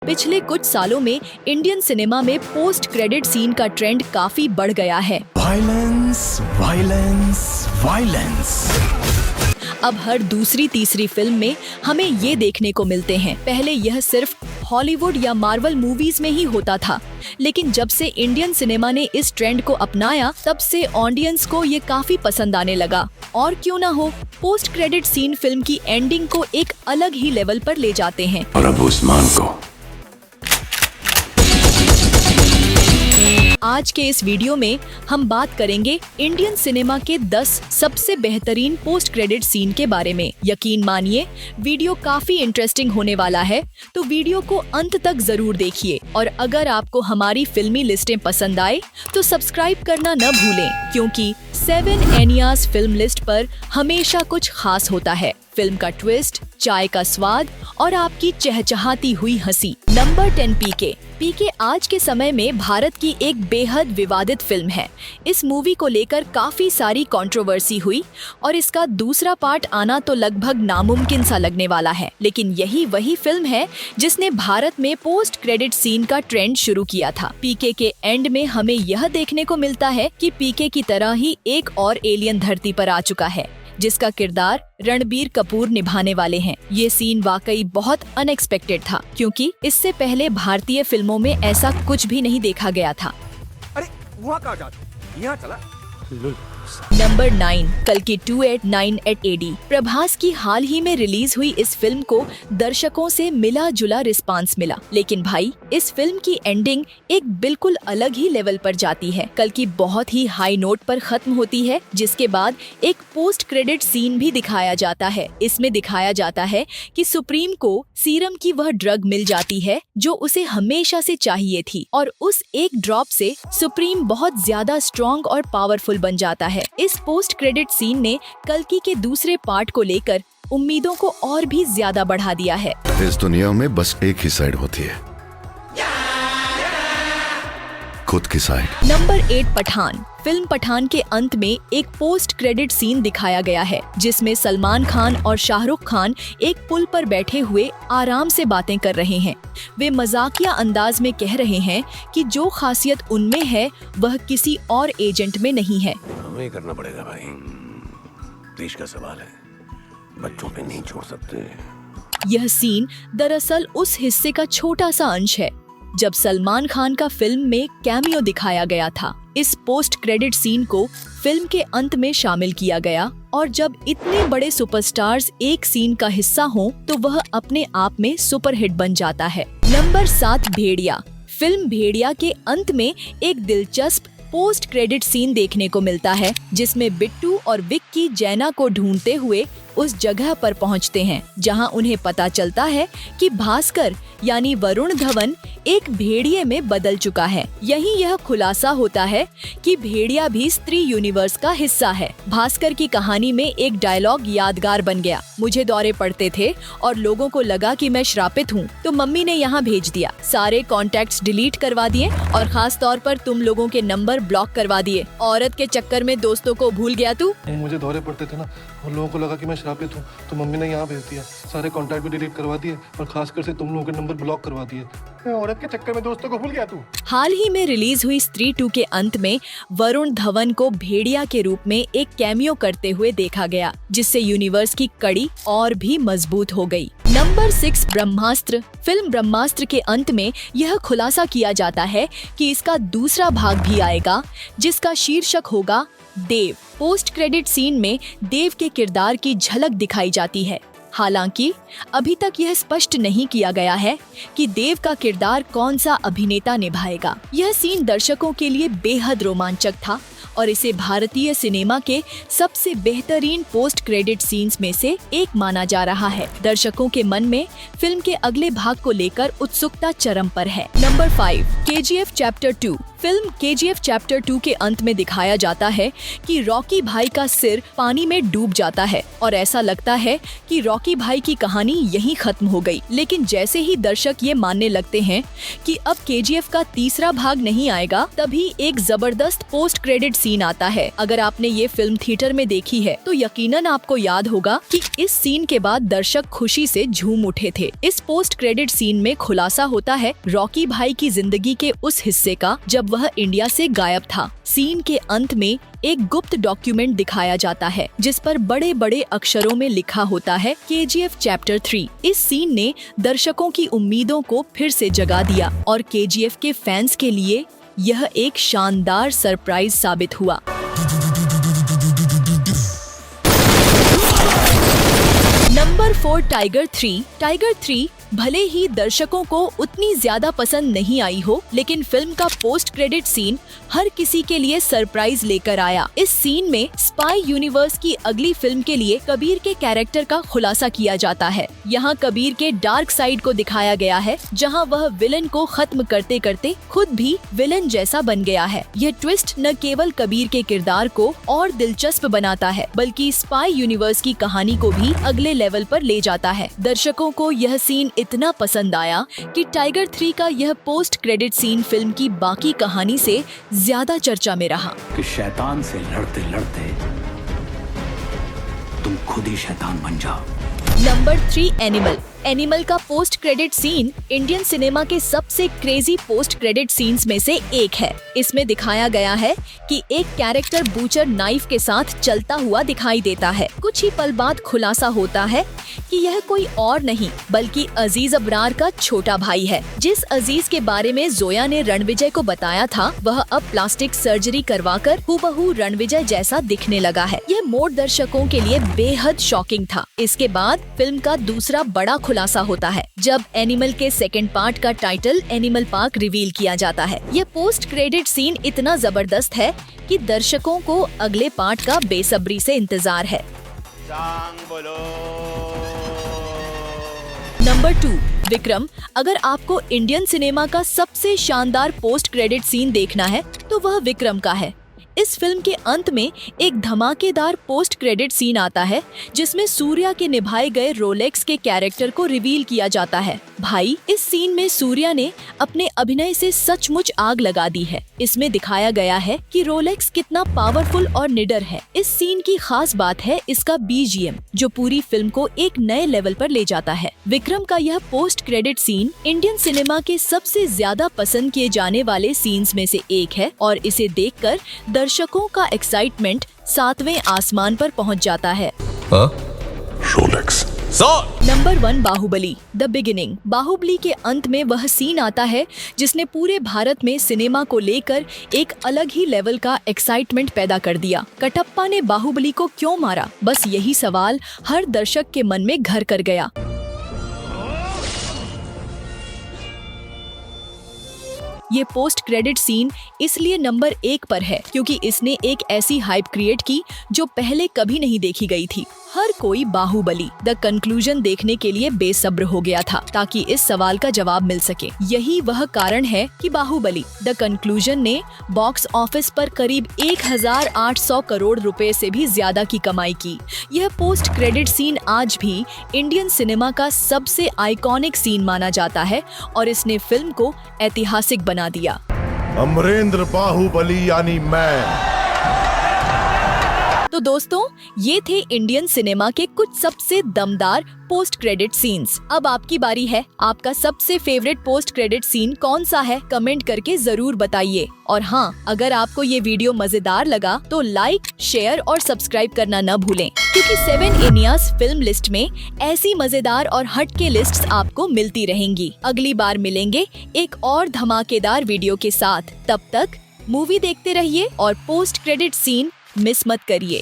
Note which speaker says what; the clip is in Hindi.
Speaker 1: पिछले कुछ सालों में इंडियन सिनेमा में पोस्ट क्रेडिट सीन का ट्रेंड काफी बढ़ गया है।
Speaker 2: Violence, violence, violence.
Speaker 1: अब हर दूसरी तीसरी फिल्म में हमें ये देखने को मिलते हैं। पहले यह सिर्फ हॉलीवुड या मार्वल मूवीज में ही होता था, लेकिन जब से इंडियन सिनेमा ने इस ट्रेंड को अपनाया, तब से ऑडियंस को ये काफी पसंद आने लगा। और क्यों ना हो, पोस्ट क्रेडिट सीन फिल्म की एंडिंग को एक अलग ही लेवल पर ले जाते हैं।
Speaker 2: और अब उस्मान को
Speaker 1: आज के इस वीडियो में हम बात करेंगे इंडियन सिनेमा के 10 सबसे बेहतरीन पोस्ट क्रेडिट सीन के बारे में। यकीन मानिए, वीडियो काफी इंटरेस्टिंग होने वाला है, तो वीडियो को अंत तक जरूर देखिए। और अगर आपको हमारी फिल्मी लिस्टें पसंद आए तो सब्सक्राइब करना न भूलें, क्योंकि 7 एनियाज फिल्म लिस्ट पर हमेशा कुछ खास होता है। फिल्म का ट्विस्ट, चाय का स्वाद और आपकी चहचहाती हुई हंसी। नंबर 10 पीके। पीके आज के समय में भारत की एक बेहद विवादित फिल्म है। इस मूवी को लेकर काफी सारी कंट्रोवर्सी हुई और इसका दूसरा पार्ट आना तो लगभग नामुमकिन सा लगने वाला है। लेकिन यही वही फिल्म है जिसने भारत में पोस्ट क्रेडिट सीन का ट्रेंड शुरू किया था। पीके के एंड में हमें यह देखने को मिलता है कि पीके की तरह ही एक और एलियन धरती पर आ चुका है, जिसका किरदार रणबीर कपूर निभाने वाले हैं। ये सीन वाकई बहुत अनएक्सपेक्टेड था, क्योंकि इससे पहले भारतीय फिल्मों में ऐसा कुछ भी नहीं देखा गया था।
Speaker 3: अरे वहाँ कहाँ जाते हो? यहाँ चला।
Speaker 1: नंबर 9 कल्कि 2898 AD। प्रभास की हाल ही में रिलीज हुई इस फिल्म को दर्शकों से मिला जुला रिस्पांस मिला, लेकिन भाई इस फिल्म की एंडिंग एक बिल्कुल अलग ही लेवल पर जाती है। कल्कि बहुत ही हाई नोट पर खत्म होती है, जिसके बाद एक पोस्ट क्रेडिट सीन भी दिखाया जाता है। इसमें दिखाया जाता है कि सुप्रीम को सीरम की वह ड्रग मिल जाती है जो उसे हमेशा से चाहिए थी, और उस एक ड्रॉप से सुप्रीम बहुत ज्यादा स्ट्रॉन्ग और पावरफुल बन जाता है। इस पोस्ट क्रेडिट सीन ने कल्कि के दूसरे पार्ट को लेकर उम्मीदों को और भी ज्यादा बढ़ा दिया है।
Speaker 4: इस दुनिया में बस एक ही साइड होती है, खुद की side.
Speaker 1: Number 8 Pathaan. Film Pathaan के अंत में एक पोस्ट क्रेडिट सीन दिखाया गया है, जिसमें सलमान खान और शाहरुख खान एक पुल पर बैठे हुए आराम से बातें कर रहे हैं। वे मजाकिया अंदाज में कह रहे हैं कि जो खासियत उनमें है वह किसी और एजेंट में नहीं है।
Speaker 3: हमें ही करना पड़ेगा भाई, देश का सवाल है, बच्चों पे नहीं छोड़ सकते।
Speaker 1: यह सीन दरअसल उस हिस्से का छोटा सा अंश है जब सलमान खान का फिल्म में कैमियो दिखाया गया था। इस पोस्ट क्रेडिट सीन को फिल्म के अंत में शामिल किया गया, और जब इतने बड़े सुपरस्टार्स एक सीन का हिस्सा हों तो वह अपने आप में सुपरहिट बन जाता है। नंबर 7 भेड़िया। फिल्म भेड़िया के अंत में एक दिलचस्प पोस्ट क्रेडिट सीन देखने को मिलता है, जिसमें बिट्टू और विक्की जैना को ढूंढते हुए उस जगह पर पहुंचते हैं जहां उन्हें पता चलता है कि भास्कर यानी वरुण धवन एक भेड़िए में बदल चुका है। यही यह खुलासा होता है कि भेड़िया भी स्त्री यूनिवर्स का हिस्सा है। भास्कर की कहानी में एक डायलॉग यादगार बन गया। मुझे दौरे पड़ते थे और लोगों को लगा कि मैं श्रापित हूँ, तो मम्मी ने यहाँ भेज दिया। सारे कॉन्टेक्ट्स डिलीट करवा दिए और खास तौर पर तुम लोगों के नंबर ब्लॉक करवा दिए। औरत के चक्कर में दोस्तों को भूल गया तू।
Speaker 5: मुझे दौरे पड़ते थे ना, और लोगों को लगा कि मैं श्रापित हूँ, तो मम्मी ने यहाँ भेज दिया। सारे कॉन्टैक्ट भी डिलीट करवा दिए और खासकर से तुम लोगों के नंबर ब्लॉक करवा दिए। मैं औरत के चक्कर में दोस्तों को भूल गया तू।
Speaker 1: हाल ही में रिलीज हुई स्त्री 2 के अंत में वरुण धवन को भेड़िया के रूप में एक कैमियो करते हुए देखा गया, जिससे यूनिवर्स की कड़ी और भी मजबूत हो गई। नंबर 6 ब्रह्मास्त्र। फिल्म ब्रह्मास्त्र के अंत में यह खुलासा किया जाता है कि इसका दूसरा भाग भी आएगा, जिसका शीर्षक होगा देव। पोस्ट क्रेडिट सीन में देव के किरदार की झलक दिखाई जाती है। हालांकि अभी तक यह स्पष्ट नहीं किया गया है कि देव का किरदार कौन सा अभिनेता निभाएगा। यह सीन दर्शकों के लिए बेहद रोमांचक था और इसे भारतीय सिनेमा के सबसे बेहतरीन पोस्ट क्रेडिट सीन्स में से एक माना जा रहा है। दर्शकों के मन में फिल्म के अगले भाग को लेकर उत्सुकता चरम पर है। Number 5 KGF chapter 2। Film KGF chapter 2 के अंत में दिखाया जाता है कि रॉकी भाई का सिर पानी में डूब जाता है और ऐसा लगता है कि रॉकी भाई की कहानी यहीं खत्म हो गई। लेकिन जैसे ही दर्शक ये मानने लगते हैं कि अब KGF का तीसरा भाग नहीं आएगा, तभी एक जबरदस्त पोस्ट क्रेडिट सीन आता है। अगर आपने ये फिल्म थिएटर में देखी है तो यकीनन आपको याद होगा कि इस सीन के बाद दर्शक खुशी से झूम उठे थे। इस पोस्ट क्रेडिट सीन में खुलासा होता है रॉकी भाई की जिंदगी के उस हिस्से का जब वह इंडिया से गायब था। सीन के अंत में एक गुप्त डॉक्यूमेंट दिखाया जाता है जिस पर बड़े बड़े अक्षरों में लिखा होता है KGF चैप्टर 3। इस सीन ने दर्शकों की उम्मीदों को फिर से जगा दिया और KGF के फैंस के लिए यह एक शानदार सरप्राइज साबित हुआ। Number 4 tiger 3। टाइगर 3 भले ही दर्शकों को उतनी ज्यादा पसंद नहीं आई हो, लेकिन फिल्म का पोस्ट क्रेडिट सीन हर किसी के लिए सरप्राइज लेकर आया। इस सीन में स्पाई यूनिवर्स की अगली फिल्म के लिए कबीर के कैरेक्टर का खुलासा किया जाता है। यहाँ कबीर के डार्क साइड को दिखाया गया है, जहाँ वह विलन को खत्म करते करते खुद भी विलन जैसा बन गया है। यह ट्विस्ट न केवल कबीर के किरदार को और दिलचस्प बनाता है, बल्कि स्पाई यूनिवर्स की कहानी को भी अगले लेवल पर ले जाता है। दर्शकों को यह सीन इतना पसंद आया कि टाइगर 3 का यह पोस्ट क्रेडिट सीन फिल्म की बाकी कहानी से ज्यादा चर्चा में रहा।
Speaker 2: कि शैतान से लड़ते लड़ते तुम खुद ही शैतान बन जाओ।
Speaker 1: Number 3 animal. एनिमल का post credit scene Indian cinema के सबसे क्रेजी पोस्ट क्रेडिट सीन्स में से एक है। इसमें दिखाया गया है कि एक कैरेक्टर बूचर नाइफ के साथ चलता हुआ दिखाई देता है। कुछ ही पल बाद खुलासा होता है कि यह कोई और नहीं बल्कि अजीज अबरार का छोटा भाई है। जिस अजीज के बारे में जोया ने रणविजय को बताया था, वह अब प्लास्टिक सर्जरी करवाकर हूबहू रणविजय जैसा दिखने लगा है। यह मोड़ दर्शकों के लिए बेहद शॉकिंग था। इसके बाद फिल्म का दूसरा बड़ा खुलासा होता है जब एनिमल के सेकंड पार्ट का टाइटल एनिमल पार्क रिवील किया जाता है। यह पोस्ट क्रेडिट सीन इतना जबरदस्त है कि दर्शकों को अगले पार्ट का बेसब्री से इंतजार है। नंबर 2 विक्रम। अगर आपको इंडियन सिनेमा का सबसे शानदार पोस्ट क्रेडिट सीन देखना है तो वह विक्रम का है। इस फिल्म के अंत में एक धमाकेदार पोस्ट क्रेडिट सीन आता है जिसमें सूर्या के निभाए गए रोलेक्स के कैरेक्टर को रिवील किया जाता है। भाई, इस सीन में सूर्या ने अपने अभिनय से सचमुच आग लगा दी है। इसमें दिखाया गया है कि रोलेक्स कितना पावरफुल और निडर है। इस सीन की खास बात है इसका BGM, जो पूरी फिल्म को एक नए लेवल पर ले जाता है। विक्रम का यह post credit scene Indian cinema के सबसे ज्यादा पसंद किए जाने वाले सीन्स में से एक है और इसे देखकर दर्शकों का एक्साइटमेंट 7वें आसमान पर पहुंच जाता है।
Speaker 3: Rolex.
Speaker 1: Number 1 Baahubali the beginning. Baahubali के अंत में वह सीन आता है जिसने पूरे भारत में सिनेमा को लेकर एक अलग ही लेवल का एक्साइटमेंट पैदा कर दिया। कटप्पा ने बाहुबली को क्यों मारा? बस यही सवाल हर दर्शक के मन में घर कर गया। ये पोस्ट क्रेडिट सीन इसलिए नंबर 1 पर है क्योंकि इसने एक ऐसी हाइप क्रिएट की जो पहले कभी नहीं देखी गई थी। हर कोई बाहुबली द कंक्लूजन देखने के लिए बेसब्र हो गया था ताकि इस सवाल का जवाब मिल सके। यही वह कारण है कि बाहुबली द कंक्लूजन ने बॉक्स ऑफिस पर करीब 1800 करोड़ रुपए से भी ज्यादा की कमाई की। यह पोस्ट क्रेडिट सीन आज भी इंडियन सिनेमा का सबसे आइकॉनिक सीन माना जाता है और इसने फिल्म को ऐतिहासिक बना दिया।
Speaker 6: अमरेंद्र बाहुबली यानी मैं।
Speaker 1: तो दोस्तों, ये थे इंडियन सिनेमा के कुछ सबसे दमदार पोस्ट क्रेडिट सीन्स। अब आपकी बारी है। आपका सबसे फेवरेट पोस्ट क्रेडिट सीन कौन सा है? कमेंट करके जरूर बताइए। और हाँ, अगर आपको ये वीडियो मजेदार लगा तो लाइक, शेयर और सब्सक्राइब करना न भूलें, क्योंकि 7 इंडियाज फिल्म लिस्ट में ऐसी मजेदार और हटके लिस्ट्स आपको मिलती रहेंगी। अगली बार मिलेंगे एक और धमाकेदार वीडियो के साथ। तब तक मूवी देखते रहिए और पोस्ट क्रेडिट सीन मिस मत करिए।